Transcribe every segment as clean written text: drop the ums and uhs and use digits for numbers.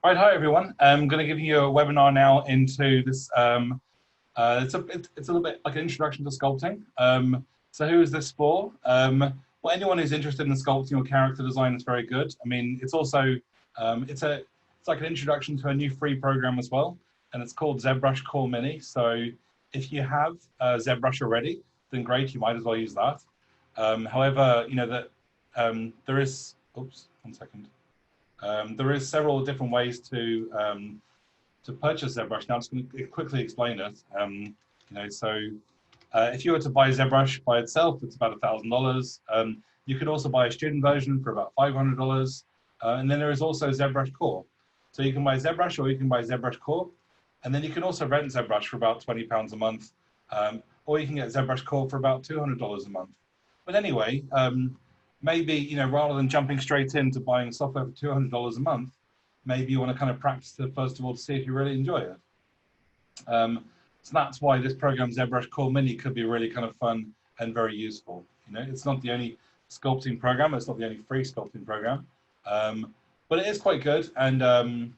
Right, hi everyone. I'm going to give you a webinar now into this. It's a little bit like an introduction to sculpting. So who is this for? Well, anyone who's interested in sculpting or character design is very good. I mean, it's also it's like an introduction to a new free program as well, and it's called ZBrush Core Mini. So if you have ZBrush already, then great, you might as well use that. However, you know that there is. Oops, 1 second. There is several different ways to purchase ZBrush. Now I'm just going to quickly explain it. If you were to buy ZBrush by itself, it's about $1,000. You could also buy a student version for about $500. And then there is also ZBrush Core. So you can buy ZBrush or you can buy ZBrush Core. And then you can also rent ZBrush for about £20 a month. Or you can get ZBrush Core for about $200 a month. But anyway, maybe, rather than jumping straight into buying software for $200 a month, maybe you want to kind of practice it first of all to see if you really enjoy it. So that's why this program, ZBrush Core Mini, could be really kind of fun and very useful. It's not the only sculpting program, it's not the only free sculpting program, but it is quite good. And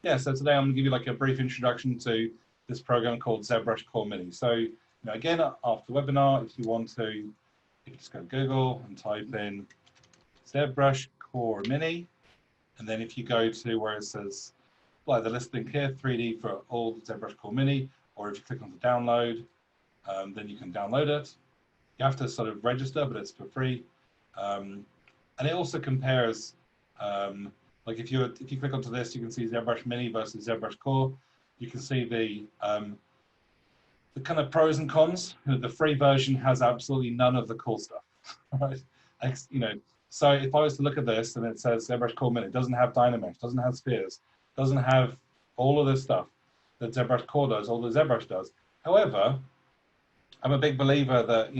yeah, so today I'm going to give you like a brief introduction to this program called ZBrush Core Mini. So again, after the webinar, if you want to, you can just go to Google and type in ZBrush Core Mini. And then if you go to where it says, like the list link here, 3D for all ZBrush Core Mini, or if you click on the download, then you can download it. You have to sort of register, but it's for free. And it also compares, like if you click onto this, you can see ZBrush Mini versus ZBrush Core. You can see the kind of pros and cons. The free version has absolutely none of the cool stuff, right? So if I was to look at this and it says ZBrush Core Mini, it doesn't have Dynamesh, doesn't have spheres, doesn't have all of this stuff that ZBrush Core does, all that ZBrush does. However, I'm a big believer that,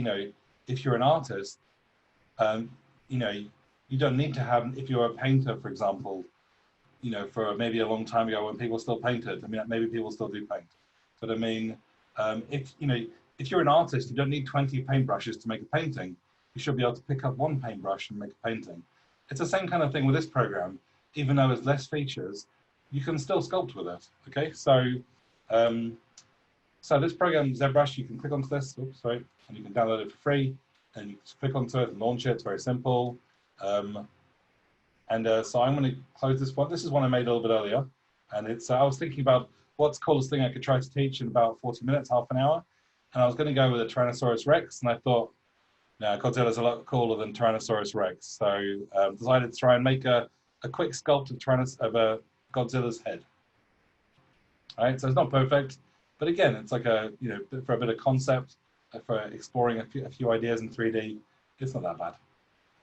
if you're an artist, you don't need to have, if you're a painter, for example, for maybe a long time ago when people still painted, I mean, maybe people still do paint. But I mean, if you're an artist, you don't need 20 paintbrushes to make a painting. You should be able to pick up one paintbrush and make a painting. It's the same kind of thing with this program. Even though it's less features, you can still sculpt with it. Okay, so so this program ZBrush, you can click onto this, and you can download it for free, and you just click onto it and launch it. It's very simple. So I'm going to close this one. This is one I made a little bit earlier, and it's I was thinking about what's the coolest thing I could try to teach in about 40 minutes, half an hour, and I was going to go with a Tyrannosaurus Rex, and I thought, no, Godzilla's a lot cooler than Tyrannosaurus Rex, so decided to try and make a quick sculpt of Godzilla's head. All right, so it's not perfect, but again, it's like for a bit of concept, for exploring a few ideas in 3D, it's not that bad.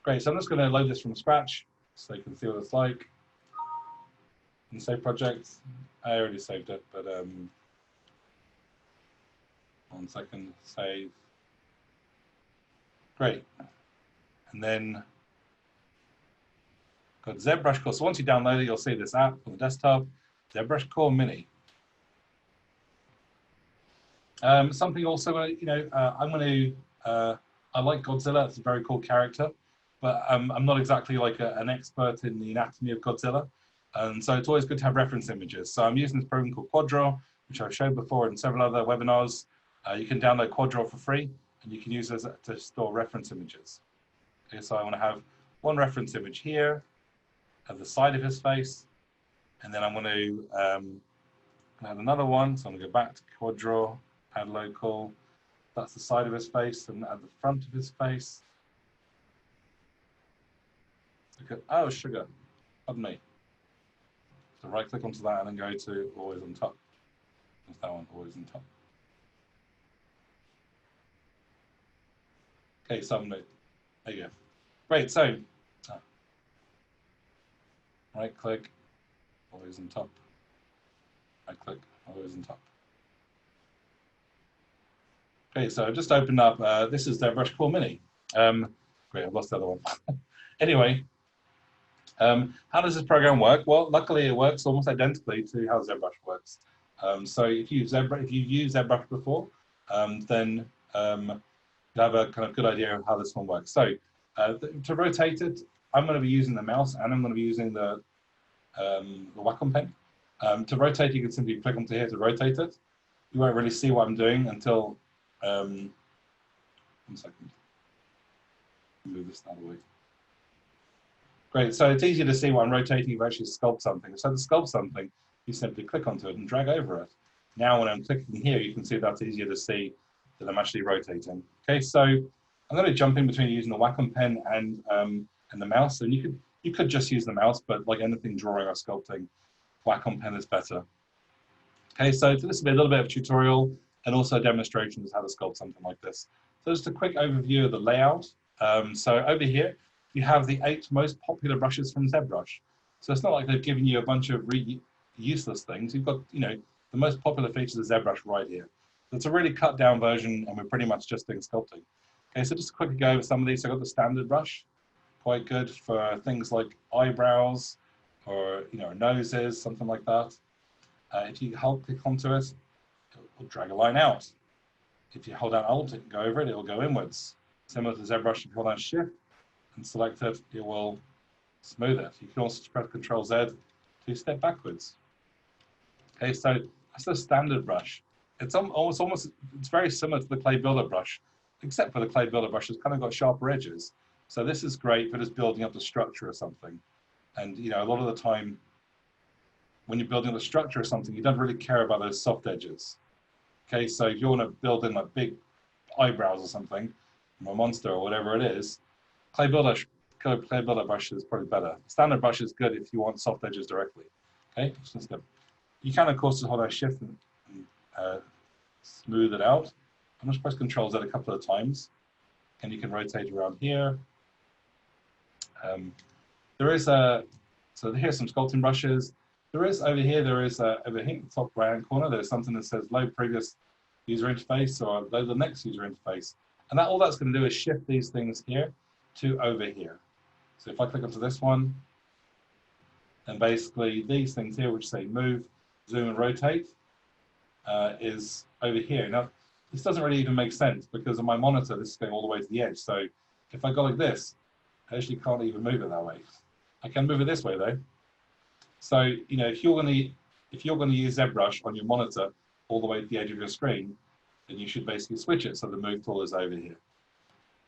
Great, so I'm just going to load this from scratch so you can see what it's like. And save projects. I already saved it, but 1 second, save. Great. And then got ZBrush Core. So once you download it, you'll see this app on the desktop, ZBrush Core Mini. Something also, I like Godzilla. It's a very cool character, but I'm not exactly like an expert in the anatomy of Godzilla. And so it's always good to have reference images. So I'm using this program called Quadro, which I've showed before in several other webinars. You can download Quadro for free, and you can use it to store reference images. Okay, so I want to have one reference image here at the side of his face, and then I'm going to add another one. So I'm going to go back to Quadro, add local. That's the side of his face, and at the front of his face. Okay. Oh, sugar. Pardon me. So right click onto that and then go to always on top. There's that one, always on top. Okay, so there you go. Great, so right click, always on top. Right click, always on top. Okay, so I've just opened up, this is ZBrush Core Mini. Great, I've lost the other one. Anyway, how does this program work? Well, luckily it works almost identically to how ZBrush works. So if you've used ZBrush before, then you have a kind of good idea of how this one works. So to rotate it, I'm going to be using the mouse and I'm going to be using the the Wacom Pen. To rotate, you can simply click onto here to rotate it. You won't really see what I'm doing until, 1 second, move this out of the way. Great, so it's easier to see what I'm rotating if I actually sculpt something. So to sculpt something, you simply click onto it and drag over it. Now when I'm clicking here, you can see that's easier to see that I'm actually rotating. Okay, so I'm going to jump in between using the Wacom Pen and the mouse. And you could just use the mouse, but like anything drawing or sculpting, Wacom Pen is better. Okay, so this will be a little bit of a tutorial and also a demonstration of how to sculpt something like this. So just a quick overview of the layout. So over here, you have the 8 most popular brushes from ZBrush. So it's not like they've given you a bunch of really useless things. You've got, the most popular features of ZBrush right here. So it's a really cut down version, and we're pretty much just doing sculpting. Okay, so just quickly go over some of these. So I've got the standard brush, quite good for things like eyebrows or noses, something like that. If you click onto it, it'll drag a line out. If you hold down Alt and go over it, it will go inwards. Similar to ZBrush, if you hold down Shift and select it, it will smooth it. You can also press Control Z to step backwards. Okay, so that's the standard brush. It's it's very similar to the clay builder brush, except for the clay builder brush has kind of got sharper edges. So this is great for just building up the structure or something. And a lot of the time, when you're building the structure or something, you don't really care about those soft edges. Okay, so if you want to build in like big eyebrows or something, from a monster or whatever it is, clay builder brush is probably better. Standard brush is good if you want soft edges directly. Okay, you can of course just hold down Shift and smooth it out. I'm just press Control Z a couple of times, and you can rotate around here. So here's some sculpting brushes. Over here, in the top right-hand corner, there's something that says load previous user interface or load the next user interface. And all that's going to do is shift these things here to over here. So if I click onto this one, then basically these things here, which say move, zoom, and rotate, is over here. Now, this doesn't really even make sense because on my monitor, this is going all the way to the edge. So if I go like this, I actually can't even move it that way. I can move it this way though. So, if you're going to use ZBrush on your monitor all the way to the edge of your screen, then you should basically switch it so the move tool is over here.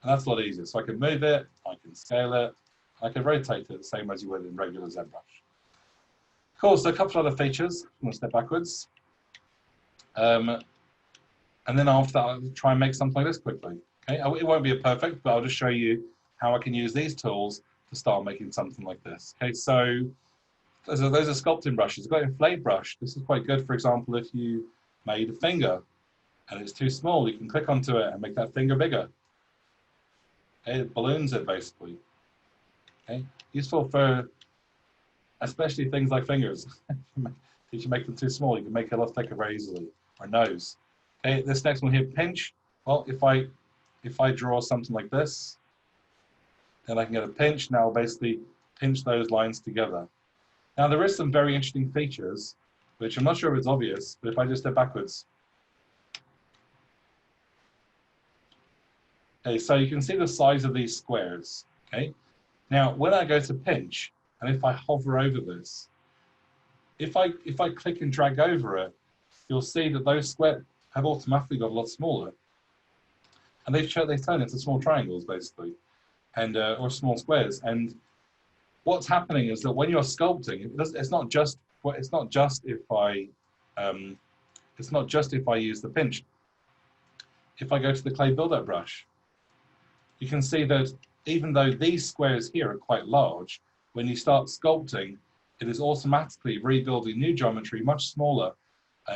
And that's a lot easier. So I can move it, I can scale it, I can rotate it the same as you would in regular ZBrush. Cool, so a couple of other features. I'm going to step backwards. And then after that, I'll try and make something like this quickly. Okay, it won't be a perfect, but I'll just show you how I can use these tools to start making something like this. Okay, so those are sculpting brushes. I've got Inflate Brush. This is quite good, for example, if you made a finger and it's too small, you can click onto it and make that finger bigger. Okay, it balloons it basically. Okay, useful for especially things like fingers. If you make them too small, you can make it a lot thicker very easily. Or nose. Okay, this next one here, pinch. Well, if I draw something like this, then I can get a pinch. Now I'll basically pinch those lines together. Now there is some very interesting features, which I'm not sure if it's obvious, but if I just step backwards. Okay, so you can see the size of these squares. Okay, now when I go to pinch, and if I hover over this, if I click and drag over it, you'll see that those squares have automatically got a lot smaller, and they've turned into small triangles basically, and or small squares. And what's happening is that when you're sculpting, it's not just if I use the pinch. If I go to the clay buildup brush, you can see that even though these squares here are quite large, when you start sculpting, it is automatically rebuilding new geometry much smaller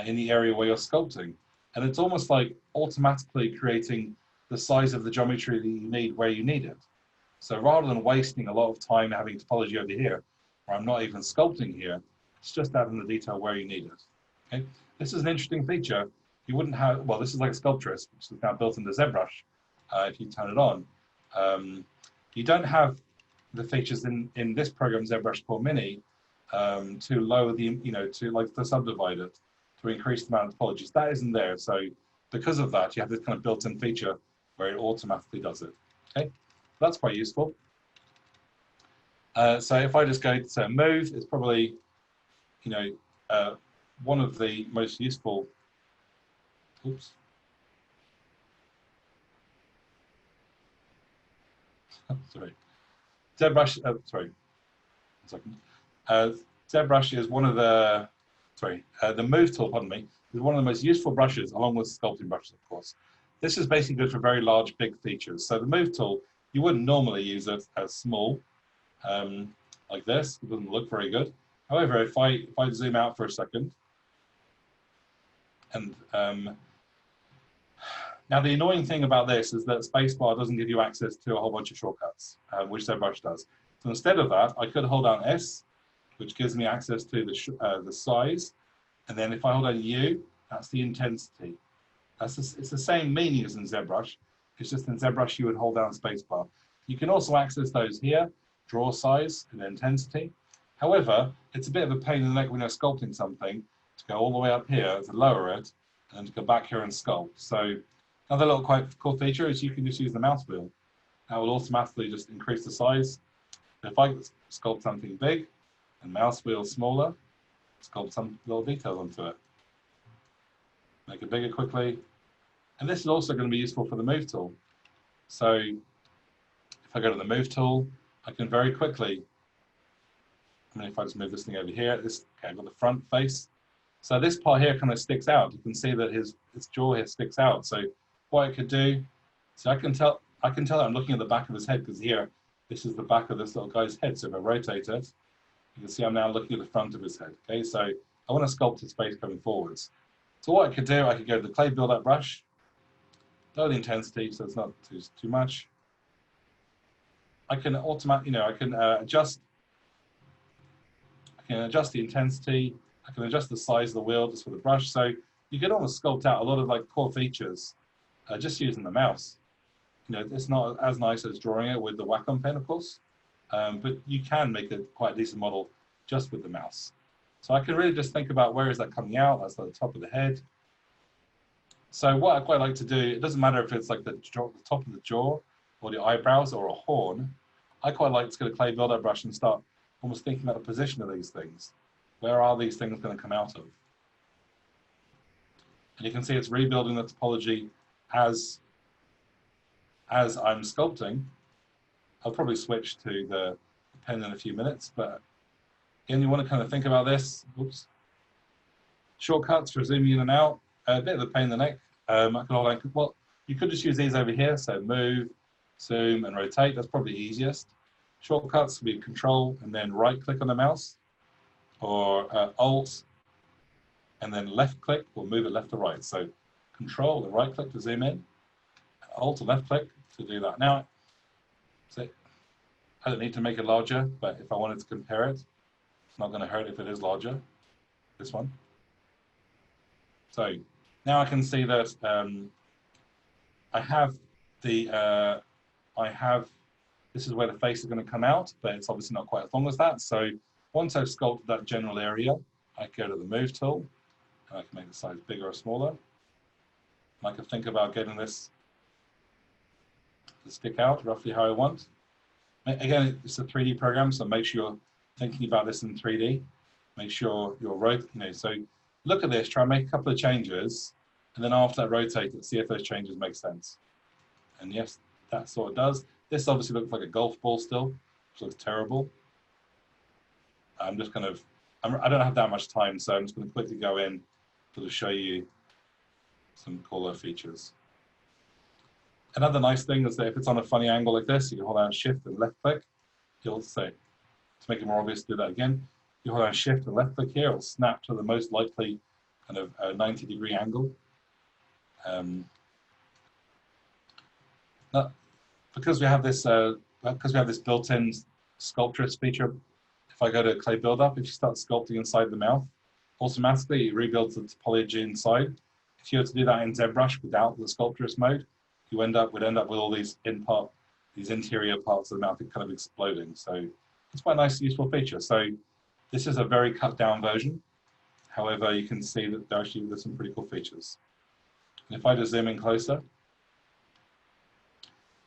in the area where you're sculpting. And it's almost like automatically creating the size of the geometry that you need where you need it. So rather than wasting a lot of time having topology over here, or I'm not even sculpting here, it's just adding the detail where you need it. Okay, this is an interesting feature. You wouldn't have, well, this is like a Sculptress, which is now built into ZBrush. If you turn it on, you don't have the features in this program, ZBrush Core Mini, to lower the, to subdivide it, to increase the amount of topologies. That isn't there. So because of that, you have this kind of built-in feature where it automatically does it. Okay, that's quite useful. So if I just go to move, it's probably you know, one of the most useful, oops, sorry, ZBrush, sorry, 1 second. ZBrush is one of the, the Move tool, pardon me, is one of the most useful brushes, along with sculpting brushes, of course. This is basically good for very large, big features. So the Move tool, you wouldn't normally use it as small, like this. It doesn't look very good. However, if I zoom out for a second, and now the annoying thing about this is that spacebar doesn't give you access to a whole bunch of shortcuts, which ZBrush does. So instead of that, I could hold down S, which gives me access to the size, and then if I hold down U, that's the intensity. It's the same meaning as in ZBrush. It's just in ZBrush you would hold down spacebar. You can also access those here, draw size and intensity. However, it's a bit of a pain in the neck when you're sculpting something to go all the way up here to lower it and to go back here and sculpt. So another little quite cool feature is you can just use the mouse wheel. That will automatically just increase the size. If I sculpt something big and mouse wheel smaller, sculpt some little details onto it. Make it bigger quickly. And this is also going to be useful for the Move tool. So if I go to the Move tool, I can very quickly, if I just move this thing over here, okay, I've got the front face. So this part here kind of sticks out. You can see that his jaw here sticks out. So what I could do, so I can tell that I'm looking at the back of his head, because here, this is the back of this little guy's head. So if I rotate it, you can see I'm now looking at the front of his head. Okay, so I want to sculpt his face coming forwards. So what I could do, I could go to the clay build-up brush, lower the intensity so it's not too much. I can I can adjust the intensity. I can adjust the size of the wheel just with the brush. So you can almost sculpt out a lot of like core features just using the mouse. It's not as nice as drawing it with the Wacom Pen, of course, but you can make a quite decent model just with the mouse. So I can really just think about where is that coming out. That's at the top of the head. So what I quite like to do, it doesn't matter if it's like the top of the jaw or the eyebrows or a horn. I quite like to get a clay buildup brush and start almost thinking about the position of these things. Where are these things going to come out of? And you can see it's rebuilding the topology as I'm sculpting. I'll probably switch to the pen in a few minutes, but again, you want to kind of think about this. Oops. Shortcuts for zooming in and out, a bit of a pain in the neck. Well, you could just use these over here. So move, zoom, and rotate. That's probably easiest. Shortcuts would be Control and then right click on the mouse, or Alt and then left click will move it left to right. So Control and right click to zoom in, Alt and left click to do that. Now, so I don't need to make it larger, but if I wanted to compare it, it's not going to hurt if it is larger. This one. So now I can see that this is where the face is going to come out, but it's obviously not quite as long as that. So once I've sculpted that general area, I can go to the Move tool, and I can make the size bigger or smaller. And I can think about getting this to stick out roughly how I want. Again, it's a 3D program, so make sure you're thinking about this in 3D. Make sure you're rotating. So look at this, try and make a couple of changes, and then after that, rotate it, see if those changes make sense. And yes, that sort of does. This obviously looks like a golf ball still, which looks terrible. I'm just kind of, I don't have that much time, so I'm just going to quickly go in to show you some cooler features. Another nice thing is that if it's on a funny angle like this, you can hold down Shift and left click. You'll say, to make it more obvious, do that again. You hold down Shift and left click here, it'll snap to the most likely kind of 90-degree angle. Now, because we have this built-in sculptress feature, if I go to Clay Buildup, if you start sculpting inside the mouth, automatically it rebuilds the topology inside. If you were to do that in ZBrush without the sculptress mode, would end up with all these interior parts of the mouth kind of exploding. So it's quite a nice, useful feature. So this is a very cut down version. However, you can see that there's some pretty cool features. And if I just zoom in closer,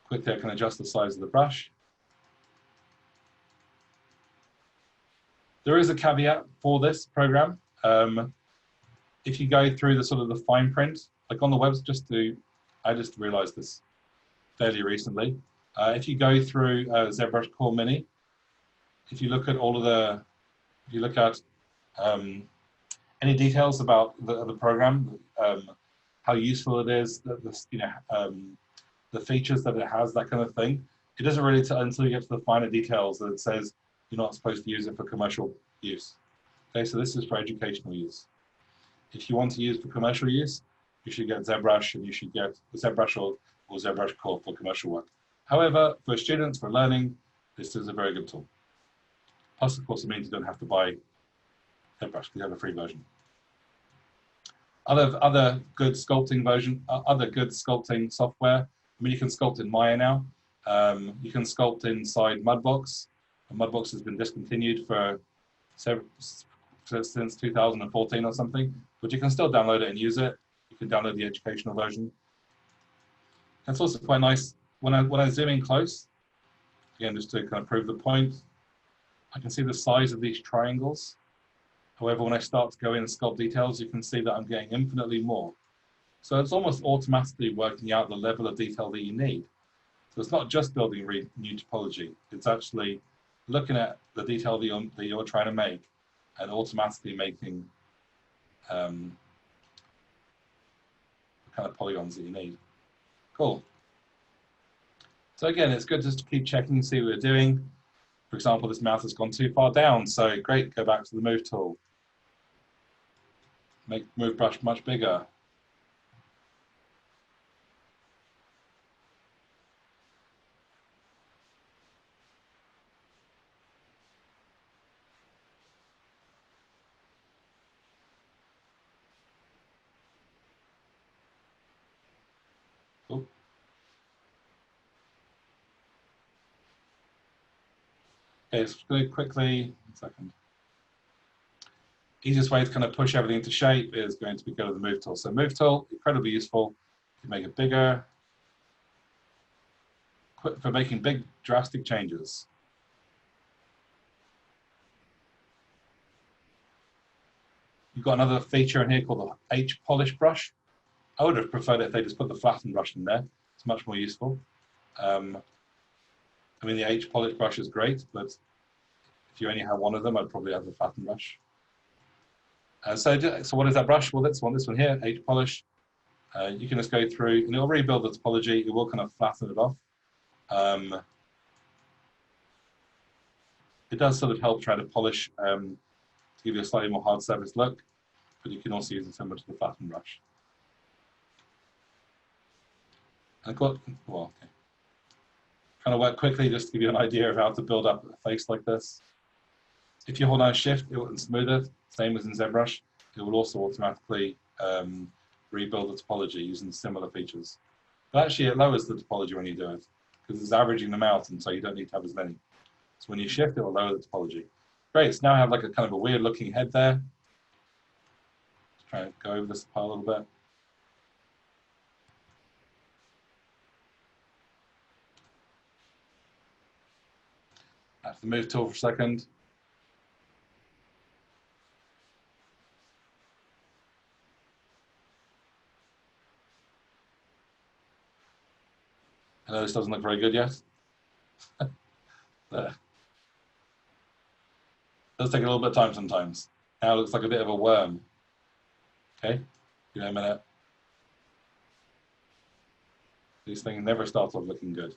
quickly I can adjust the size of the brush. There is a caveat for this program. If you go through the sort of the fine print, like on the web, I just realized this fairly recently. If you go through ZBrush Core Mini, if you look at if you look at any details about the program, how useful it is, the features that it has, that kind of thing, it doesn't really tell until you get to the finer details that it says you're not supposed to use it for commercial use. Okay, so this is for educational use. If you want to use for commercial use, you should get ZBrush, and you should get ZBrush or ZBrush Core for commercial work. However, for students, for learning, this is a very good tool. Plus, of course, it means you don't have to buy ZBrush because you have a free version. Other good sculpting software. I mean, you can sculpt in Maya now. You can sculpt inside Mudbox. Mudbox has been discontinued since 2014 or something, but you can still download it and use it. You can download the educational version. It's also quite nice when I zoom in close, again, just to kind of prove the point, I can see the size of these triangles. However, when I start to go in and sculpt details, you can see that I'm getting infinitely more. So it's almost automatically working out the level of detail that you need. So it's not just building new topology, it's actually looking at the detail that you're trying to make and automatically making the kind of polygons that you need. Cool. So again, it's good just to keep checking, see what we're doing. For example, this mouse has gone too far down, so great, go back to the move tool. Make move brush much bigger. Cool. Okay, let's go quickly, 1 second. Easiest way to kind of push everything into shape is going to be go to the move tool. So move tool, incredibly useful. You can make it bigger, quick for making big drastic changes. You've got another feature in here called the H polish brush. I would have preferred it if they just put the flatten brush in there. It's much more useful. I mean, the H polish brush is great, but if you only have one of them, I'd probably have the flatten brush. So what is that brush? Well, this one here, H polish. You can just go through, and it'll rebuild the topology. It will kind of flatten it off. It does sort of help try to polish to give you a slightly more hard surface look, but you can also use it similar to the flatten brush. And I've got, well, okay. Kind of work quickly just to give you an idea of how to build up a face like this. If you hold down Shift, it will smooth it, same as in ZBrush. It will also automatically rebuild the topology using similar features. But actually, it lowers the topology when you do it, because it's averaging them out, and so you don't need to have as many. So when you shift, it will lower the topology. Great, so now I have like a kind of a weird looking head there. Let's try and go over this a little bit. Back to the move tool for a second. I know this doesn't look very good yet. There. It does take a little bit of time sometimes. Now it looks like a bit of a worm. Okay, give it a minute. These things never start off looking good.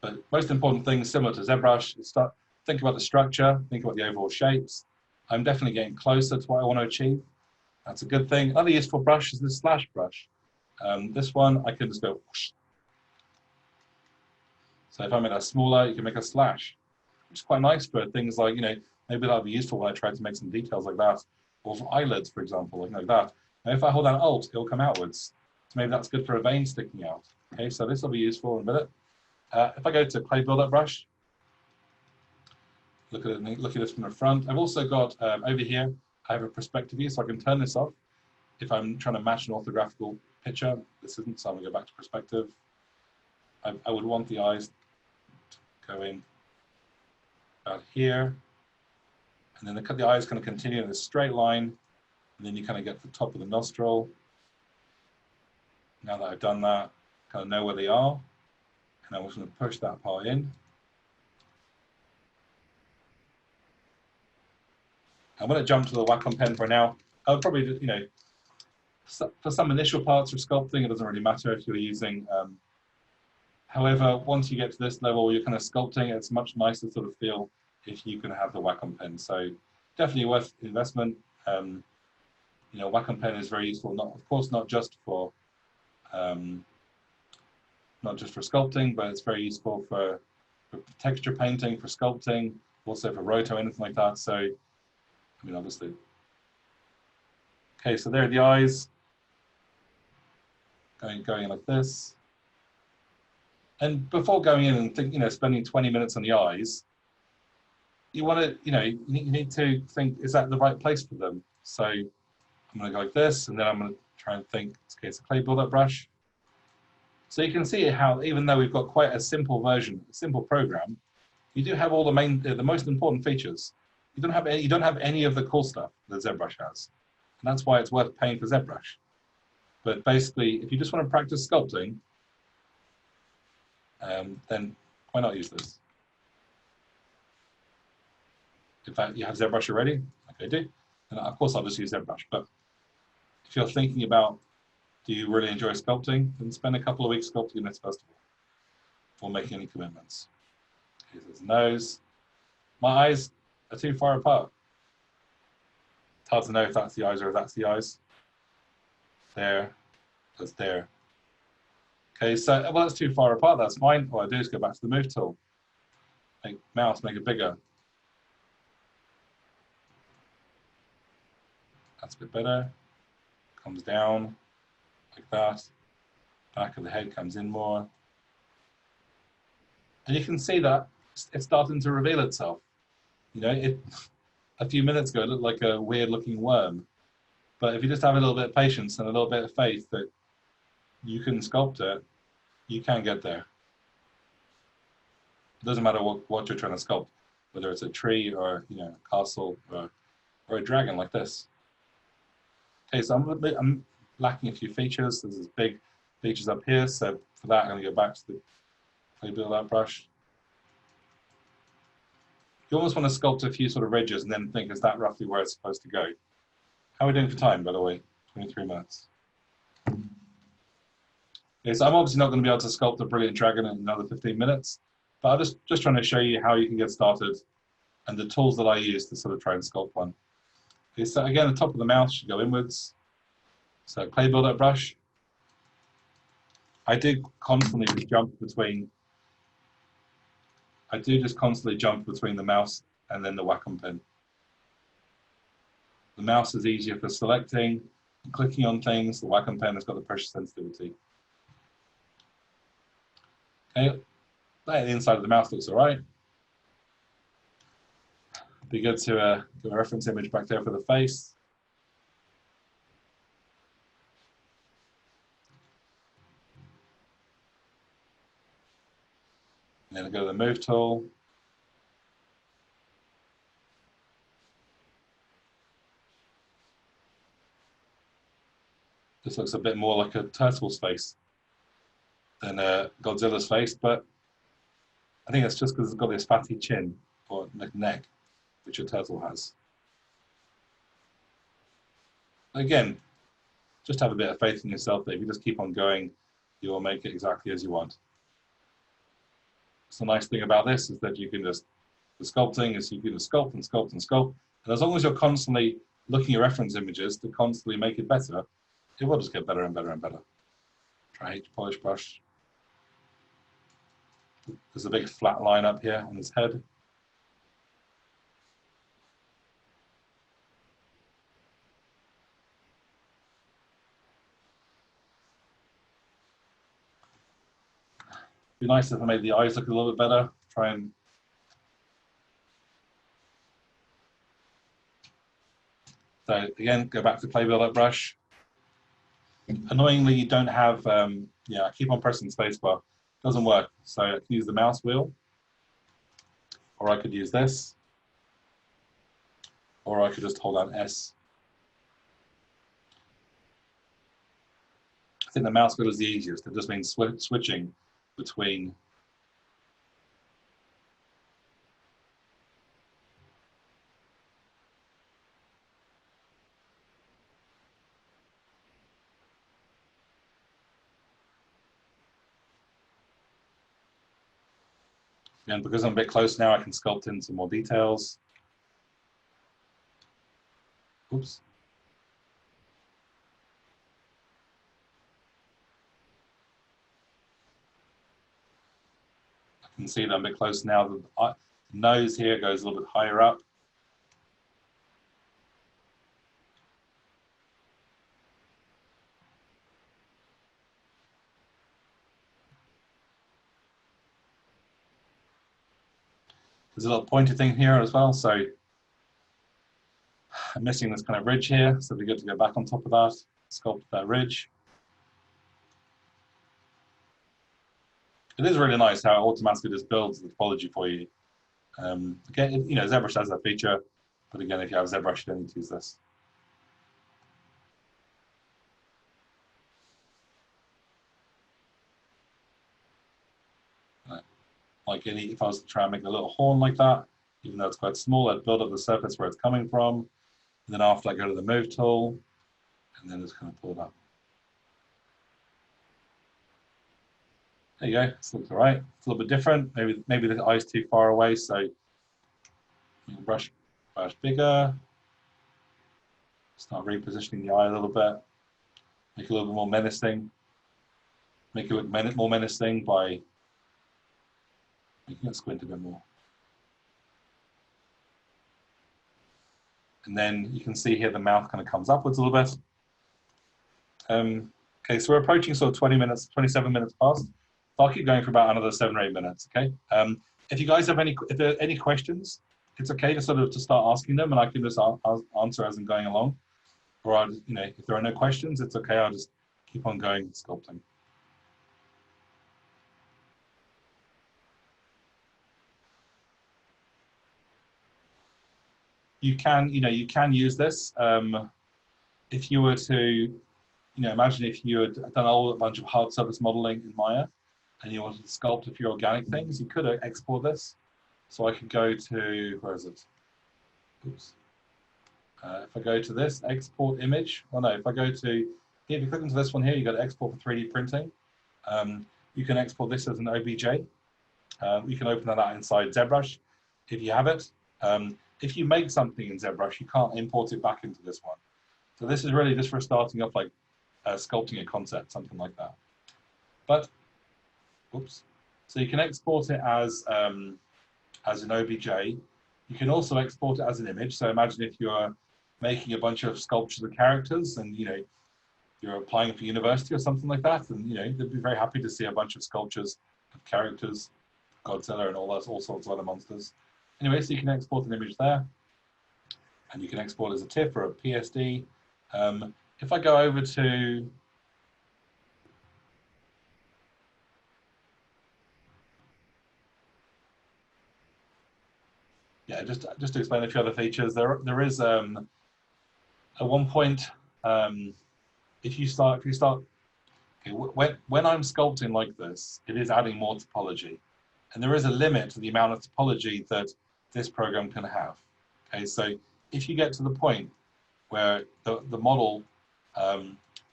But most important thing, similar to ZBrush, is think about the structure, think about the overall shapes. I'm definitely getting closer to what I want to achieve. That's a good thing. Another useful brush is the slash brush. This one, I can just go whoosh. So if I make that smaller, you can make a slash, which is quite nice for things like, maybe that'll be useful when I try to make some details like that, or for eyelids, for example, like that. Now, if I hold down Alt, it'll come outwards. So maybe that's good for a vein sticking out. Okay, so this will be useful in a minute. If I go to Clay Buildup Brush, look at this from the front. I've also got, over here, I have a perspective view, so I can turn this off if I'm trying to match an orthographical picture. This isn't, so I'm going to go back to perspective. I would want the eyes going about here. And then the eye is going to continue in a straight line, and then you kind of get to the top of the nostril. Now that I've done that, kind of know where they are, and I'm just going to push that part in. I'm going to jump to the Wacom Pen for now. I'll probably, you know, for some initial parts for sculpting, it doesn't really matter if you're using. However, once you get to this level, you're kind of sculpting, it's much nicer sort of feel if you can have the Wacom Pen. So definitely worth investment. You know, Wacom Pen is very useful. Of course, not just for sculpting, but it's very useful for texture painting, for sculpting, also for roto, anything like that. So, I mean, obviously. Okay, so there are the eyes going like this. And before going in and think, you know, spending 20 minutes on the eyes, you want to, you know, you need to think, is that the right place for them? So I'm going to go like this, and then I'm going to try and think, okay, it's a clay buildup brush. So you can see how, even though we've got quite a simple version, a simple program, you do have all the most important features. You don't have any of the cool stuff that ZBrush has, and that's why it's worth paying for ZBrush. But basically, if you just want to practice sculpting, then why not use this? In fact, you have ZBrush already, like I do, and of course I'll just use ZBrush. But if you're thinking about, do you really enjoy sculpting, then spend a couple of weeks sculpting this first of all, before making any commitments. Okay, so there's the nose. My eyes are too far apart. It's hard to know if that's the eyes or if that's the eyes. There, that's there. Okay, so, well, that's too far apart, that's fine. All I do is go back to the move tool. Make mouse, make it bigger. That's a bit better. Comes down like that. Back of the head comes in more. And you can see that it's starting to reveal itself. You know, a few minutes ago, it looked like a weird looking worm. But if you just have a little bit of patience and a little bit of faith that you can sculpt it, you can get there. It doesn't matter what you're trying to sculpt, whether it's a tree or, you know, a castle or a dragon like this. Okay, so I'm lacking a few features. There's big features up here. So for that, I'm going to go back to the clay buildup brush. You almost want to sculpt a few sort of ridges and then think, is that roughly where it's supposed to go? How are we doing for time, by the way? 23 minutes. Okay, so I'm obviously not going to be able to sculpt a brilliant dragon in another 15 minutes, but I'm just trying to show you how you can get started and the tools that I use to sort of try and sculpt one. Okay, so again, the top of the mouth should go inwards. So clay buildup brush. I do constantly just jump between the mouse and then the Wacom Pen. The mouse is easier for selecting and clicking on things. The Wacom Pen has got the pressure sensitivity. Okay, the inside of the mouse looks all right. Be good to get a reference image back there for the face. And then go to the move tool. This looks a bit more like a turtle's face than Godzilla's face, but I think it's just because it's got this fatty chin or neck, which a turtle has. Again, just have a bit of faith in yourself that if you just keep on going, you will make it exactly as you want. So the nice thing about this is that you can just, the sculpting is you can just sculpt and sculpt and sculpt, and as long as you're constantly looking at reference images to constantly make it better, it will just get better and better and better. Try H polish brush. There's a big flat line up here on his head. Be nice if I made the eyes look a little bit better. Try and so again, go back to clay buildup brush. Annoyingly, you don't have, yeah, I keep on pressing spacebar. Doesn't work. So I can use the mouse wheel, or I could use this. or I could just hold down S. I think the mouse wheel is the easiest. It just means switching between and because I'm a bit close now, I can sculpt in some more details. Oops. I can see that I'm a bit close now. The nose here goes a little bit higher up. There's a little pointer thing here as well, so I'm missing this kind of ridge here, so it'd be good to go back on top of that, sculpt that ridge. It is really nice how it automatically just builds the topology for you. Again, you know, ZBrush has that feature, but again, if you have ZBrush, you don't need to use this. Like if I was to try and make a little horn like that, even though it's quite small, I'd build up the surface where it's coming from. And then after I go to the move tool, and then just kind of pull it up. There you go, this looks all right. It's a little bit different. Maybe the eye's too far away, so you can brush bigger. Start repositioning the eye a little bit. Make it a little bit more menacing. Make it look more menacing by making it squint a bit more. And then you can see here the mouth kind of comes upwards a little bit. Okay, so we're approaching sort of 20 minutes, 27 minutes past. So I'll keep going for about another 7 or 8 minutes, okay? If you guys have if there are any questions, it's okay to sort of start asking them, and I can just answer as I'm going along. Or, you know, if there are no questions, it's okay, I'll just keep on going sculpting. You can use this if you were to, imagine if you had done a bunch of hard surface modeling in Maya and you wanted to sculpt a few organic things, you could export this. So I could go to, where is it? Oops. If I go to this, export image, if I go to, if you click into this one here, you got to export for 3D printing. You can export this as an OBJ. You can open that out inside ZBrush if you have it. If you make something in ZBrush, you can't import it back into this one. So this is really just for starting off, like sculpting a concept, something like that. But, oops. So you can export it as an OBJ. You can also export it as an image. So imagine if you're making a bunch of sculptures of characters, and you're applying for university or something like that, and they'd be very happy to see a bunch of sculptures of characters, Godzilla and all sorts of other monsters. Anyway, so you can export an image there, and you can export as a TIFF or a PSD. If I go over to just to explain a few other features, there is at one point if you start okay, when I'm sculpting like this, it is adding more topology, and there is a limit to the amount of topology that this program can have. Okay, so if you get to the point where the model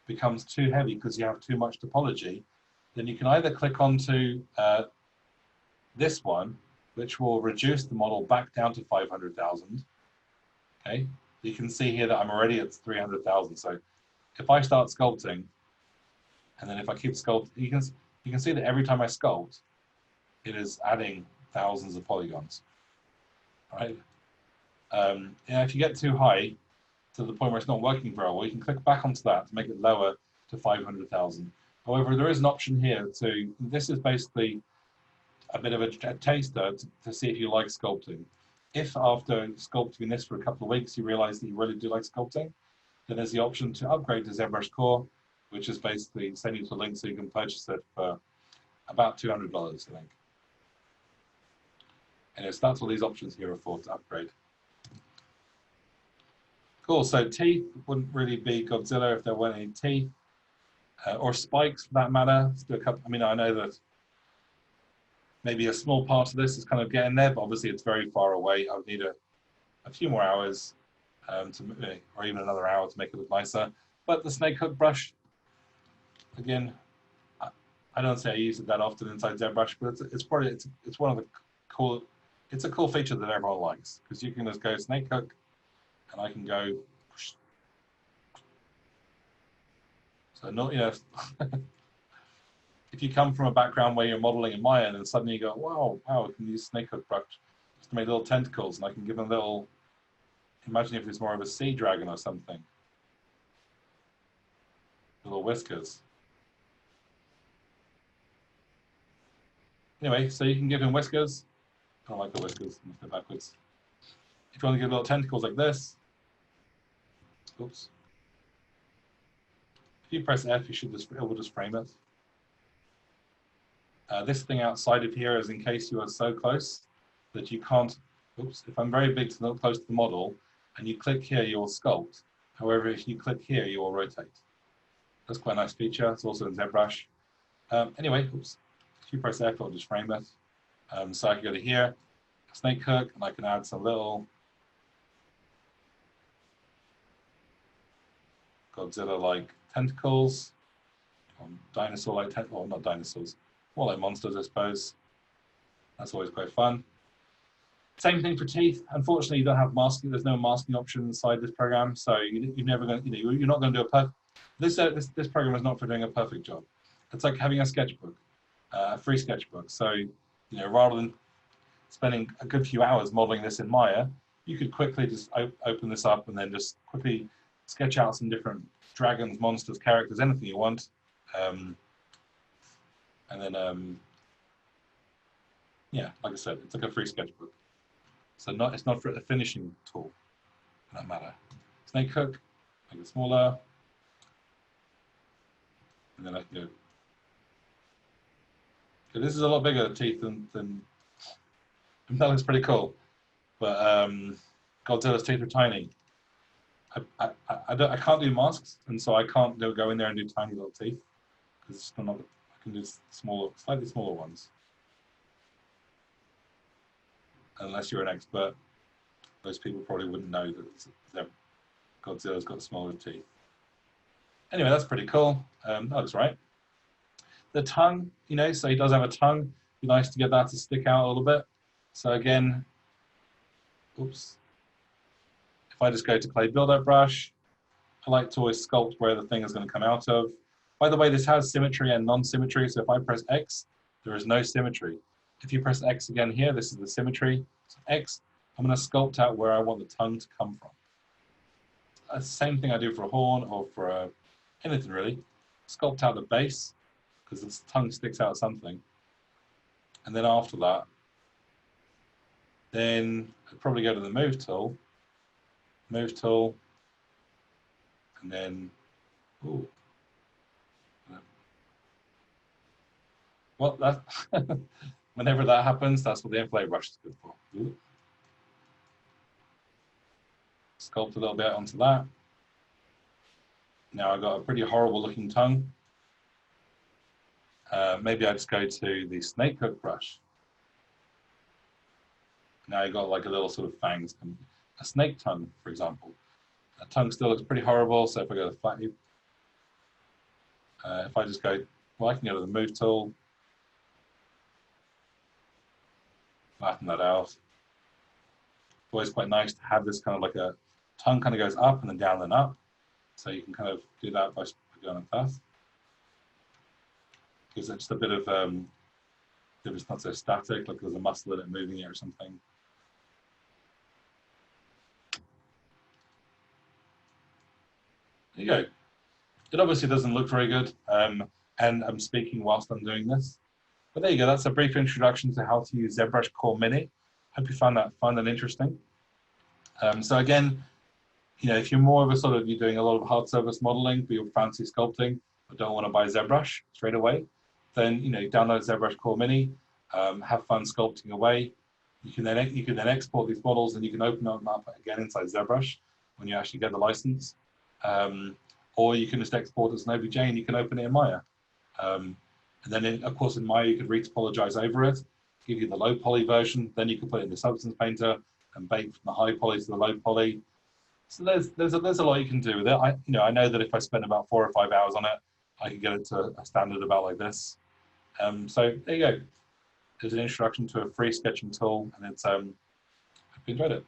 becomes too heavy because you have too much topology, then you can either click onto this one, which will reduce the model back down to 500,000. Okay, you can see here that I'm already at 300,000. So if I start sculpting, and then if I keep sculpting, you can see that every time I sculpt, it is adding thousands of polygons. All right. If you get too high to the point where it's not working very well, you can click back onto that to make it lower to 500,000. However, there is an option here this is basically a bit of a taster to see if you like sculpting. If after sculpting this for a couple of weeks, you realize that you really do like sculpting, then there's the option to upgrade to ZBrush Core, which is basically send you to a link so you can purchase it for about $200, I think. And so that's what these options here are for, to upgrade. Cool, so teeth wouldn't really be Godzilla if there weren't any teeth, or spikes for that matter. Let's do a couple. I mean, I know that maybe a small part of this is kind of getting there, but obviously it's very far away. I would need a few more hours or even another hour to make it look nicer. But the snake hook brush, again, I don't say I use it that often inside ZBrush, but it's one of the cool. It's a cool feature that everyone likes because you can just go snake hook, and I can go. So not if you come from a background where you're modeling in Maya and then suddenly you go, wow, I can use snake hook brush just to make little tentacles, and I can give them little. Imagine if it's more of a sea dragon or something. Little whiskers. Anyway, so you can give him whiskers. I don't like the whiskers. Let's go backwards. If you want to give little tentacles like this, oops. If you press F, it will just frame it. This thing outside of here is in case you are so close that you can't. Oops. If I'm very big to not close to the model, and you click here, you will sculpt. However, if you click here, you will rotate. That's quite a nice feature. It's also in ZBrush. Anyway, oops. If you press F, it'll just frame it. So I can go to here, snake hook, and I can add some little Godzilla-like tentacles, dinosaur-like tentacles, well, not dinosaurs, more like monsters, I suppose. That's always quite fun. Same thing for teeth. Unfortunately, you don't have masking. There's no masking option inside this program, so you're never going. You're not going to do a perfect. This program is not for doing a perfect job. It's like having a sketchbook, a free sketchbook. So rather than spending a good few hours modeling this in Maya, you could quickly just open this up and then just quickly sketch out some different dragons, monsters, characters, anything you want, and then yeah, like I said, it's like a free sketchbook. So it's not for a finishing tool, for that matter. Snake hook, make it smaller, and then I can go. Okay, this is a lot bigger teeth than that looks pretty cool, but Godzilla's teeth are tiny. I can't do masks, and so I can't go in there and do tiny little teeth because it's not. I can do slightly smaller ones. Unless you're an expert, most people probably wouldn't know that Godzilla's got smaller teeth. Anyway, that's pretty cool. That looks right. The tongue, so he does have a tongue. It'd be nice to get that to stick out a little bit. So again, oops. If I just go to Clay Buildup Brush, I like to always sculpt where the thing is going to come out of. By the way, this has symmetry and non-symmetry. So if I press X, there is no symmetry. If you press X again here, this is the symmetry. So X, I'm going to sculpt out where I want the tongue to come from. Same thing I do for a horn or for anything really. Sculpt out the base because the tongue sticks out something. And then after that, then I'd probably go to the move tool, and then, ooh. Well, that whenever that happens, that's what the Inflate Brush is good for. Ooh. Sculpt a little bit onto that. Now I've got a pretty horrible looking tongue. Maybe I just go to the snake hook brush. Now you've got like a little sort of fangs, a snake tongue, for example. A tongue still looks pretty horrible, so if I go to flat, if I just go, well, I can go to the move tool, flatten that out. It's always quite nice to have this kind of like a tongue kind of goes up and then down and up. So you can kind of do that by going like that. Gives it just a bit of, if it's not so static, like there's a muscle in it moving it or something. There you go. It obviously doesn't look very good, and I'm speaking whilst I'm doing this. But there you go, that's a brief introduction to how to use ZBrush Core Mini. Hope you found that fun and interesting. So again, if you're more of a sort of, you're doing a lot of hard surface modeling, but you're fancy sculpting, but don't want to buy ZBrush straight away, then download ZBrush Core Mini, have fun sculpting away. You can then export these models and you can open them up again inside ZBrush when you actually get the license. Or you can just export as an OBJ and you can open it in Maya. And then, of course, in Maya, you could retopologize over it, give you the low poly version. Then you can put it in the Substance Painter and bake from the high poly to the low poly. So there's a lot you can do with it. I know that if I spend about 4 or 5 hours on it, I can get it to a standard about like this. So there you go. There's an introduction to a free sketching tool, and it's I hope you enjoyed it.